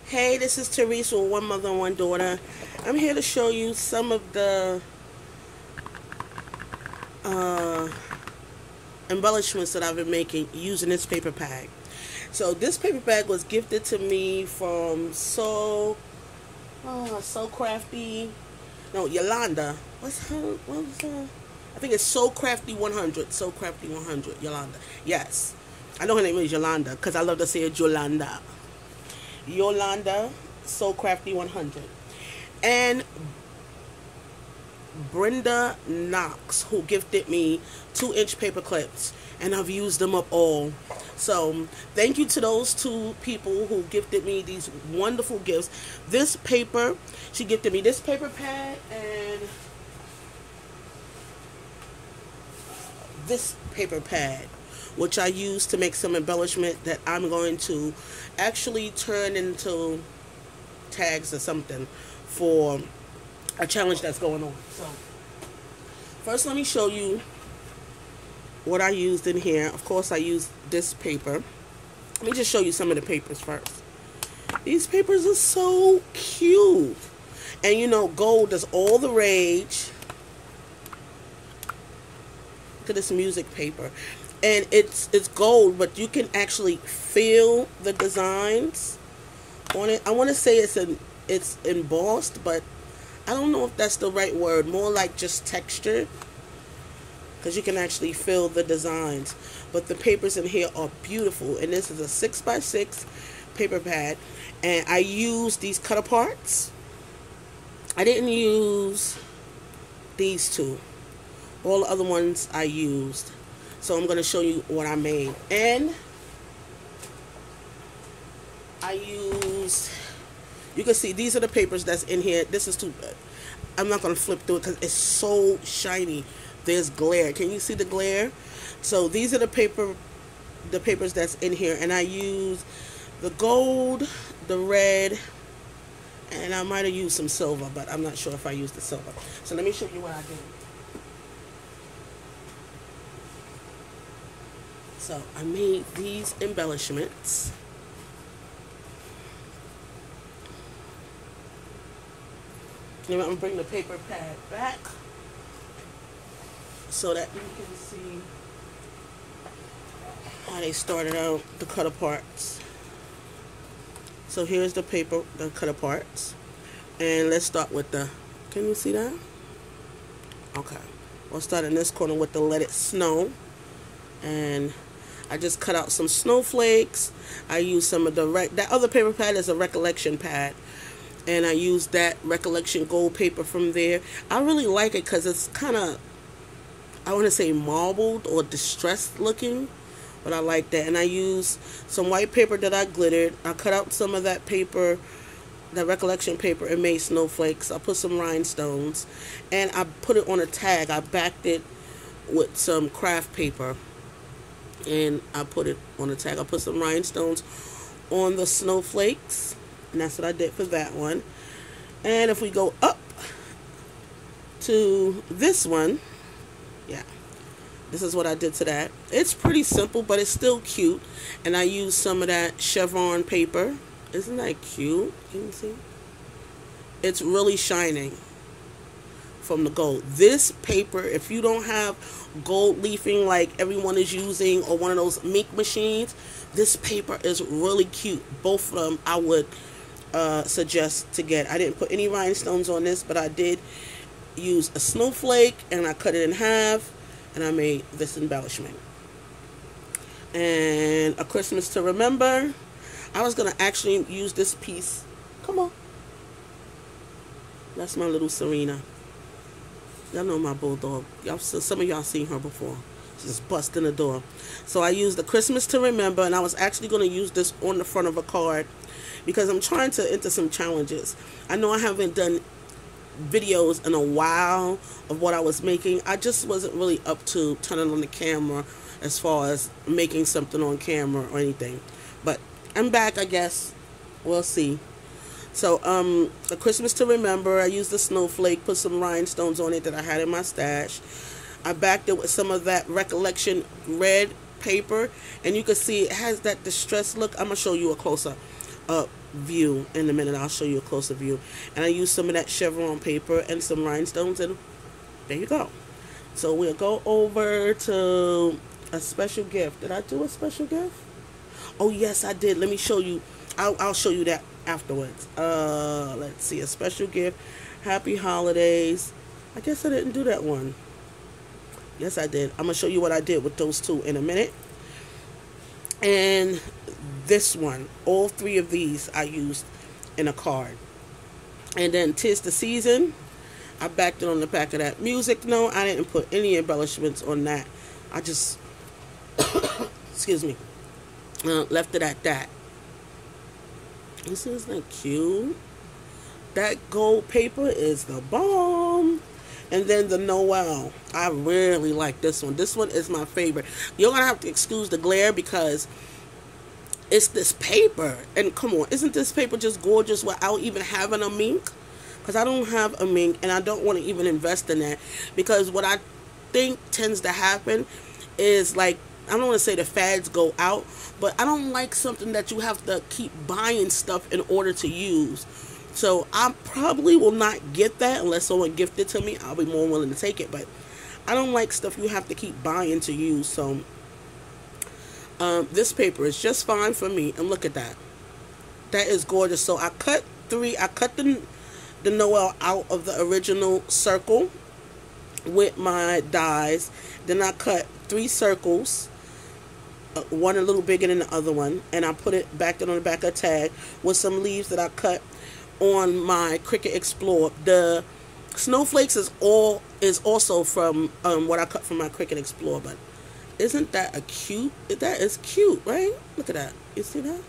Hey, this is Teresa with One Mother and One Daughter. I'm here to show you some of the uh, embellishments that I've been making using this paper bag. So this paper bag was gifted to me from So Crafty. No, Yolanda. What was her? I think it's So Crafty 100. So Crafty 100. Yolanda. Yes. I know her name is Yolanda because I love to say it Yolanda. Yolanda, So Crafty 100. And Brenda Knox, who gifted me 2-inch paper clips, and I've used them up all. So thank you to those two people who gifted me these wonderful gifts. This paper, she gifted me this paper pad and this paper pad, which I use to make some embellishment that I'm going to actually turn into tags or something for a challenge that's going on. So first let me show you what I used in here. Of course I used this paper. Let me just show you some of the papers first. These papers are so cute. And you know, gold is all the rage. Look at this music paper. And it's gold, but you can actually feel the designs on it. I want to say it's embossed, but I don't know if that's the right word. More like just texture, because you can actually feel the designs. But the papers in here are beautiful, and this is a 6x6 paper pad, and I used these cut aparts. I didn't use these two. All the other ones I used. So I'm going to show you what I made. And I used, you can see these are the papers that's in here. This is too, I'm not going to flip through it because it's so shiny. There's glare. Can you see the glare? So these are the papers that's in here. And I used the gold, the red, and I might have used some silver, but I'm not sure if I used the silver. So let me show you what I did. So I made these embellishments. Now I'm going to bring the paper pad back so that you can see how they started out the cut aparts. So here's the paper, the cut aparts. And let's start with the, can you see that? Okay. We'll start in this corner with the Let It Snow. And I just cut out some snowflakes. I used some of that other paper pad is a recollection pad. And I used that recollection gold paper from there. I really like it because it's kind of, I want to say marbled or distressed looking. But I like that. And I used some white paper that I glittered. I cut out some of that paper, that recollection paper, and made snowflakes. I put some rhinestones. And I put it on a tag. I backed it with some craft paper. And I put it on a tag. I put some rhinestones on the snowflakes. And that's what I did for that one. And if we go up to this one, yeah, this is what I did to that. It's pretty simple, but it's still cute. And I used some of that chevron paper. Isn't that cute? Can you see? It's really shining from the gold. This paper, if you don't have gold leafing like everyone is using, or one of those Mink machines, this paper is really cute. Both of them I would suggest to get. I didn't put any rhinestones on this, but I did use a snowflake, and I cut it in half, and I made this embellishment. And A Christmas to Remember. I was going to actually use this piece. Come on. That's my little Serena. Y'all know my bulldog. Some of y'all seen her before. She's busting the door. So I used the Christmas to Remember, and I was actually going to use this on the front of a card because I'm trying to enter some challenges. I know I haven't done videos in a while of what I was making. I just wasn't really up to turning on the camera as far as making something on camera or anything. But I'm back, I guess. We'll see. So, A Christmas to Remember, I used the snowflake, put some rhinestones on it that I had in my stash. I backed it with some of that recollection red paper, and you can see it has that distressed look. I'm going to show you a close-up. view in a minute. I'll show you a closer view. And I used some of that chevron paper and some rhinestones, and there you go. So we'll go over to a special gift. Did I do a special gift? Oh yes, I did. Let me show you. I'll show you that afterwards. Let's see, a special gift. Happy holidays. I guess I didn't do that one. Yes, I did. I'm gonna show you what I did with those two in a minute. And this one, all three of these I used in a card. And then 'Tis the Season, I backed it on the back of that music note. I didn't put any embellishments on that. I just excuse me, left it at that. This isn't cute. That gold paper is the bomb. And then the Noel. I really like this one. This one is my favorite. You're going to have to excuse the glare because it's this paper. And come on, isn't this paper just gorgeous without even having a mink? Because I don't have a mink and I don't want to even invest in that. Because what I think tends to happen is, like, I don't want to say the fads go out, but I don't like something that you have to keep buying stuff in order to use. So I probably will not get that unless someone gifted it to me. I'll be more willing to take it, but I don't like stuff you have to keep buying to use. So this paper is just fine for me. And look at that. That is gorgeous. So I cut the Noel out of the original circle with my dies. Then I cut 3 circles, one a little bigger than the other one, and I put it back on the back of a tag with some leaves that I cut on my Cricut Explorer. The snowflakes is also from what I cut from my Cricut Explorer. But isn't that a cute? That is cute, right? Look at that. You see that?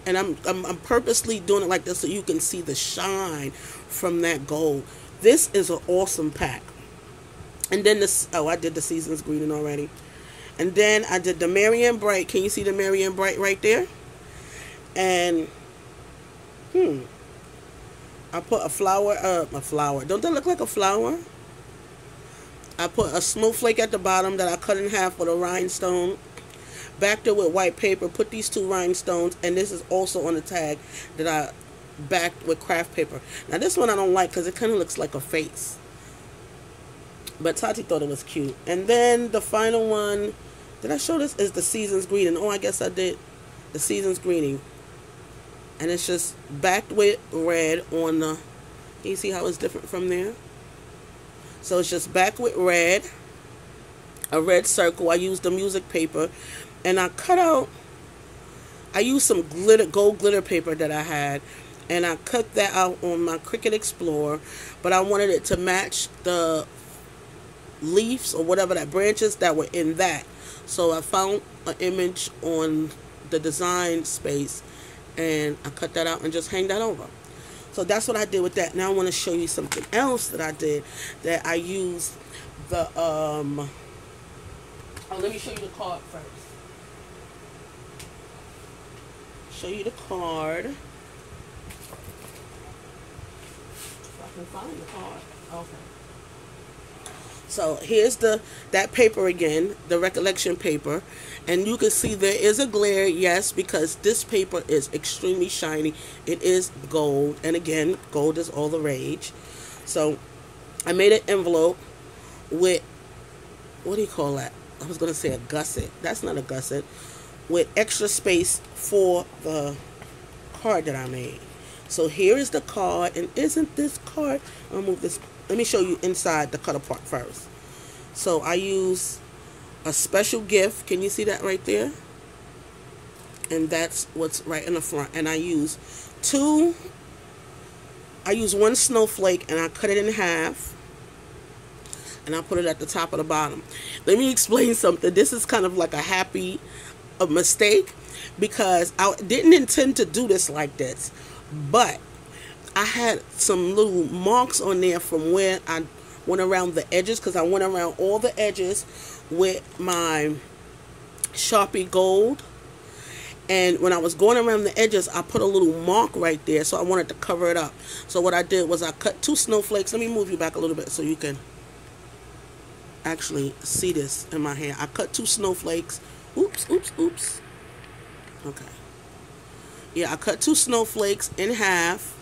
And I'm purposely doing it like this so you can see the shine from that gold. This is an awesome pack. And then this, oh, I did the Seasons Greeting already. And then I did the Merry and Bright. Can you see the Merry and Bright right there? And I put a flower. Don't that look like a flower? I put a snowflake at the bottom that I cut in half with a rhinestone. Backed it with white paper. Put these 2 rhinestones, and this is also on the tag that I backed with craft paper. Now this one I don't like because it kind of looks like a face. But Tati thought it was cute. And then the final one, did I show this? Is the Seasons Greeting. Oh, I guess I did. The Seasons Greeting. And it's just backed with red on the, can you see how it's different from there? So it's just backed with red, a red circle. I used the music paper, and I cut out, I used some gold glitter paper that I had, and I cut that out on my Cricut Explorer, but I wanted it to match the leaves or whatever, that branches that were in that. So I found an image on the design space, and I cut that out and just hang that over. So that's what I did with that. Now I want to show you something else that I did, that I used the oh, let me show you the card first. Show you the card. If I can find the card. Okay. So here's that paper again, the recollection paper. And you can see there is a glare, yes, because this paper is extremely shiny. It is gold. And again, gold is all the rage. So I made an envelope with, what do you call that? I was going to say a gusset. That's not a gusset. With extra space for the card that I made. So here is the card. And isn't this card, I'll move this. Let me show you inside the cut apart first. So I use a special gift. Can you see that right there? And that's what's right in the front. And I use one snowflake, and I cut it in half. And I put it at the top of the bottom. Let me explain something. This is kind of like a mistake, because I didn't intend to do this like this. But I had some little marks on there from where I went around the edges, because I went around all the edges with my Sharpie Gold. And when I was going around the edges, I put a little mark right there, so I wanted to cover it up. So what I did was I cut 2 snowflakes. Let me move you back a little bit so you can actually see this in my hand. I cut 2 snowflakes. Oops, oops, oops. Okay. Yeah, I cut 2 snowflakes in half,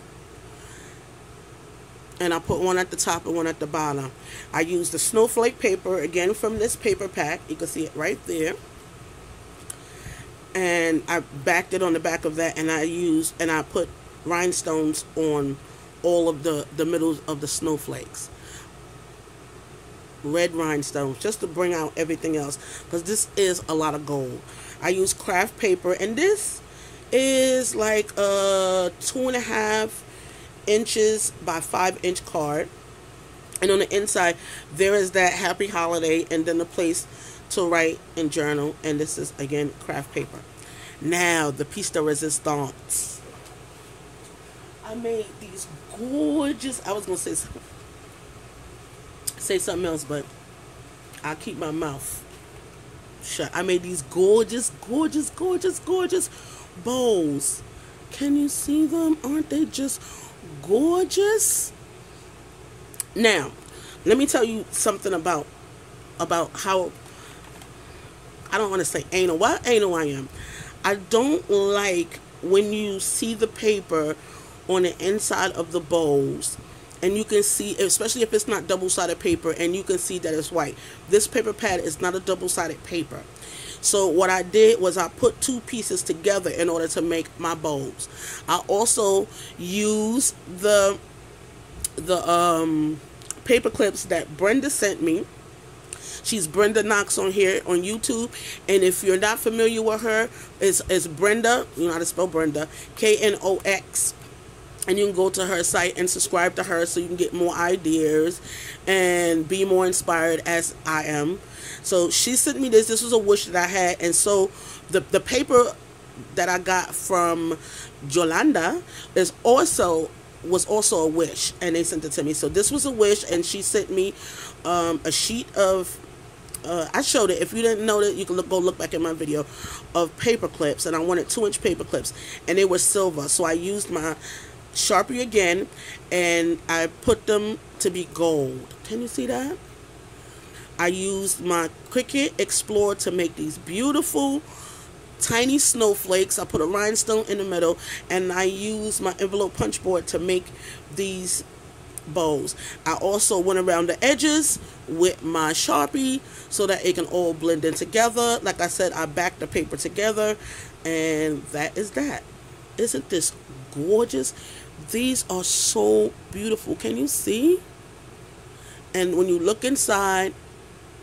and I put one at the top and one at the bottom. I used the snowflake paper, again from this paper pack. You can see it right there. And I backed it on the back of that, and I put rhinestones on all of the middles of the snowflakes. Red rhinestones, just to bring out everything else, because this is a lot of gold. I use craft paper, and this is like a 2.5 inches by 5-inch card, and on the inside there is that happy holiday and then the place to write and journal. And this is again craft paper. Now the piece de resistance. I made these gorgeous, I was gonna say something else, but I'll keep my mouth shut. I made these gorgeous bowls. Can you see them? Aren't they just gorgeous? Now, let me tell you something about how, I don't want to say anal. What anal I am. I don't like when you see the paper on the inside of the bowls, and you can see, especially if it's not double-sided paper, and you can see that it's white. This paper pad is not a double-sided paper. So what I did was I put 2 pieces together in order to make my bowls. I also use the paper clips that Brenda sent me. She's Brenda Knox on here on YouTube, and if you're not familiar with her, it's Brenda. You know how to spell Brenda, Knox. And you can go to her site and subscribe to her so you can get more ideas and be more inspired as I am. So she sent me this. This was a wish that I had. And so the paper that I got from Jolanda was also a wish, and they sent it to me. So this was a wish, and she sent me a sheet of, I showed it. If you didn't know that, you can go look back in my video, of paper clips. And I wanted 2-inch paper clips, and they were silver. So I used my Sharpie again, and I put them to be gold. Can you see that? I used my Cricut Explorer to make these beautiful tiny snowflakes. I put a rhinestone in the middle, and I used my envelope punch board to make these bows. I also went around the edges with my Sharpie so that it can all blend in together. Like I said, I backed the paper together, and that is that. Isn't this gorgeous? These are so beautiful. Can you see? And when you look inside,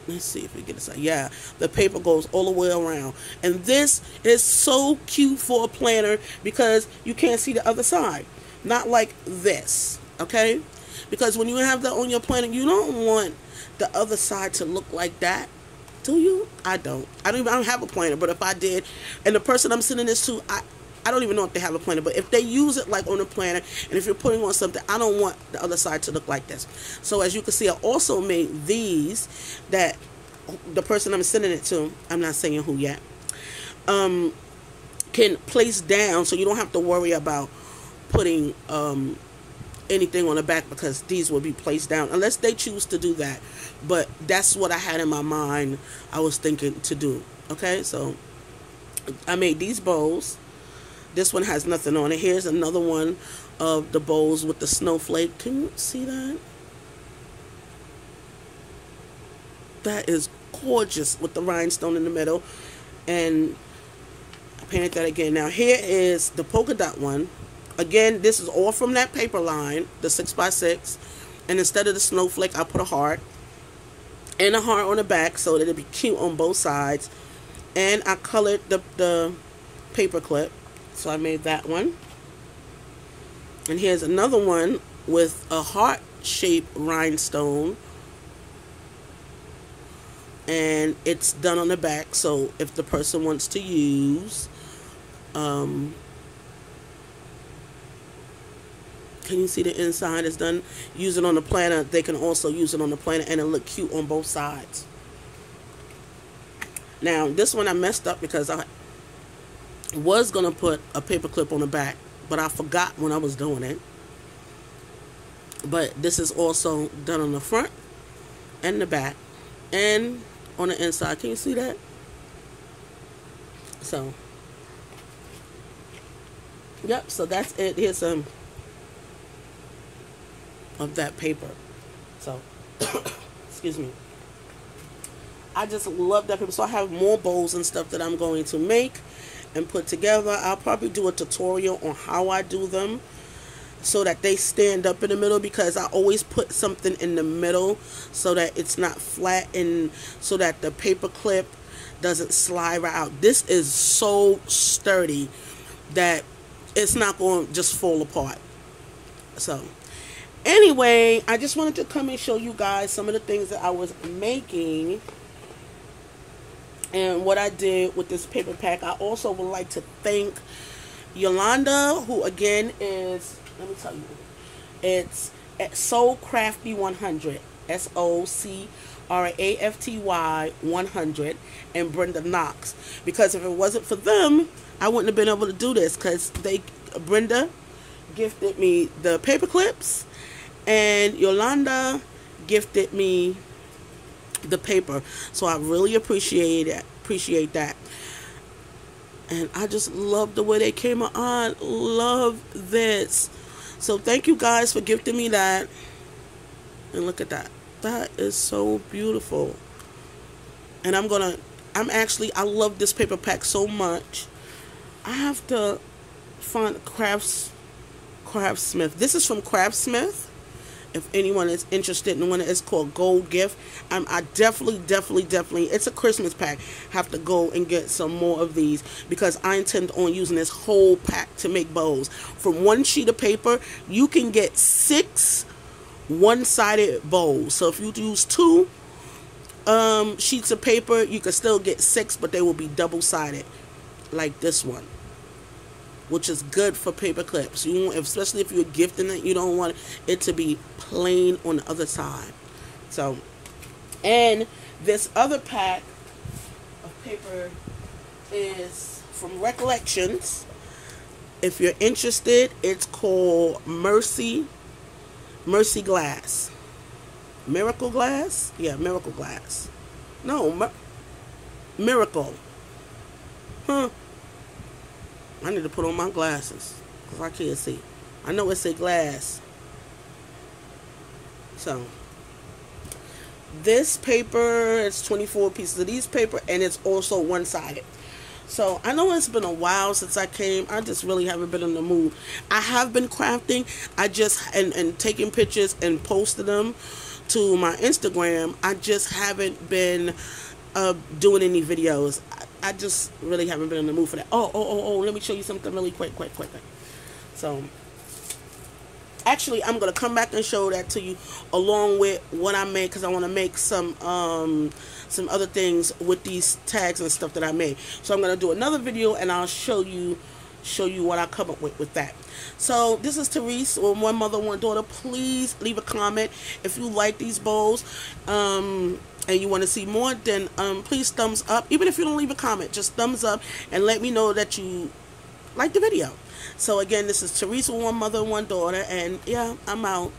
let's see if we get inside. Yeah, the paper goes all the way around. And this is so cute for a planner because you can't see the other side. Not like this, okay? Because when you have that on your planner, you don't want the other side to look like that. Do you? I don't. I don't have a planner, but if I did, and the person I'm sending this to, I don't even know if they have a planner, but if they use it like on a planner, and if you're putting on something, I don't want the other side to look like this. So as you can see, I also made these that the person I'm sending it to, I'm not saying who yet, can place down, so you don't have to worry about putting anything on the back, because these will be placed down unless they choose to do that. But that's what I had in my mind I was thinking to do. Okay, so I made these bowls. This one has nothing on it. Here's another one of the bowls with the snowflake. Can you see that? That is gorgeous with the rhinestone in the middle. And I painted that again. Now here is the polka dot one. Again, this is all from that paper line, the 6x6. And instead of the snowflake, I put a heart. And a heart on the back so that it'd be cute on both sides. And I colored the paper clip. So I made that one. And here's another one with a heart-shaped rhinestone. And it's done on the back, so if the person wants to use, can you see the inside is done? Use it on the planner. They can also use it on the planner, and it'll look cute on both sides. Now, this one I messed up because I was going to put a paper clip on the back, but I forgot when I was doing it. But this is also done on the front and the back and on the inside. Can you see that? So Yep, so that's it. Here's some of that paper. So, excuse me. I just love that paper. So I have more bowls and stuff that I'm going to make and put together. I'll probably do a tutorial on how I do them so that they stand up in the middle, because I always put something in the middle so that it's not flat and so that the paper clip doesn't slide right out. This is so sturdy that it's not going to just fall apart. So anyway, I just wanted to come and show you guys some of the things that I was making and what I did with this paper pack. I also would like to thank Yolanda, who again is, let me tell you, it's at Soul Crafty 100, SOCRAFTY 100, and Brenda Knox. Because if it wasn't for them, I wouldn't have been able to do this, because Brenda gifted me the paper clips and Yolanda gifted me the paper. So I really appreciate that. And I just love the way they came out. I love this. So thank you guys for gifting me that. And look at that. That is so beautiful. And I love this paper pack so much. I have to find Craftsmith. This is from Craftsmith. If anyone is interested in one, it's called Gold Gift. I definitely, it's a Christmas pack. Have to go and get some more of these, because I intend on using this whole pack to make bows. From one sheet of paper, you can get 6 one-sided bows. So if you use 2 sheets of paper, you can still get 6, but they will be double-sided, like this one, which is good for paper clips. Especially if you're gifting it, you don't want it to be plain on the other side. So, and this other pack of paper is from Recollections. If you're interested, it's called Mercy Glass. Miracle Glass? Yeah, Miracle Glass. No, Miracle. Huh. I need to put on my glasses because I can't see. I know it's a glass. So, this paper, it's 24 pieces of these paper, and it's also one-sided. So, I know it's been a while since I came. I just really haven't been in the mood. I have been crafting. I just, and taking pictures and posting them to my Instagram. I just haven't been doing any videos. I just really haven't been in the mood for that. Oh, let me show you something really quick. So, actually, I'm going to come back and show that to you along with what I made, because I want to make some other things with these tags and stuff that I made. So, I'm going to do another video and I'll show you what I come up with that. So, this is Therese, or One Mother, One Daughter. Please leave a comment if you like these bowls. And you want to see more, then please thumbs up. Even if you don't leave a comment, just thumbs up and let me know that you like the video. So again, this is Teresa, One Mother, One Daughter, and yeah, I'm out.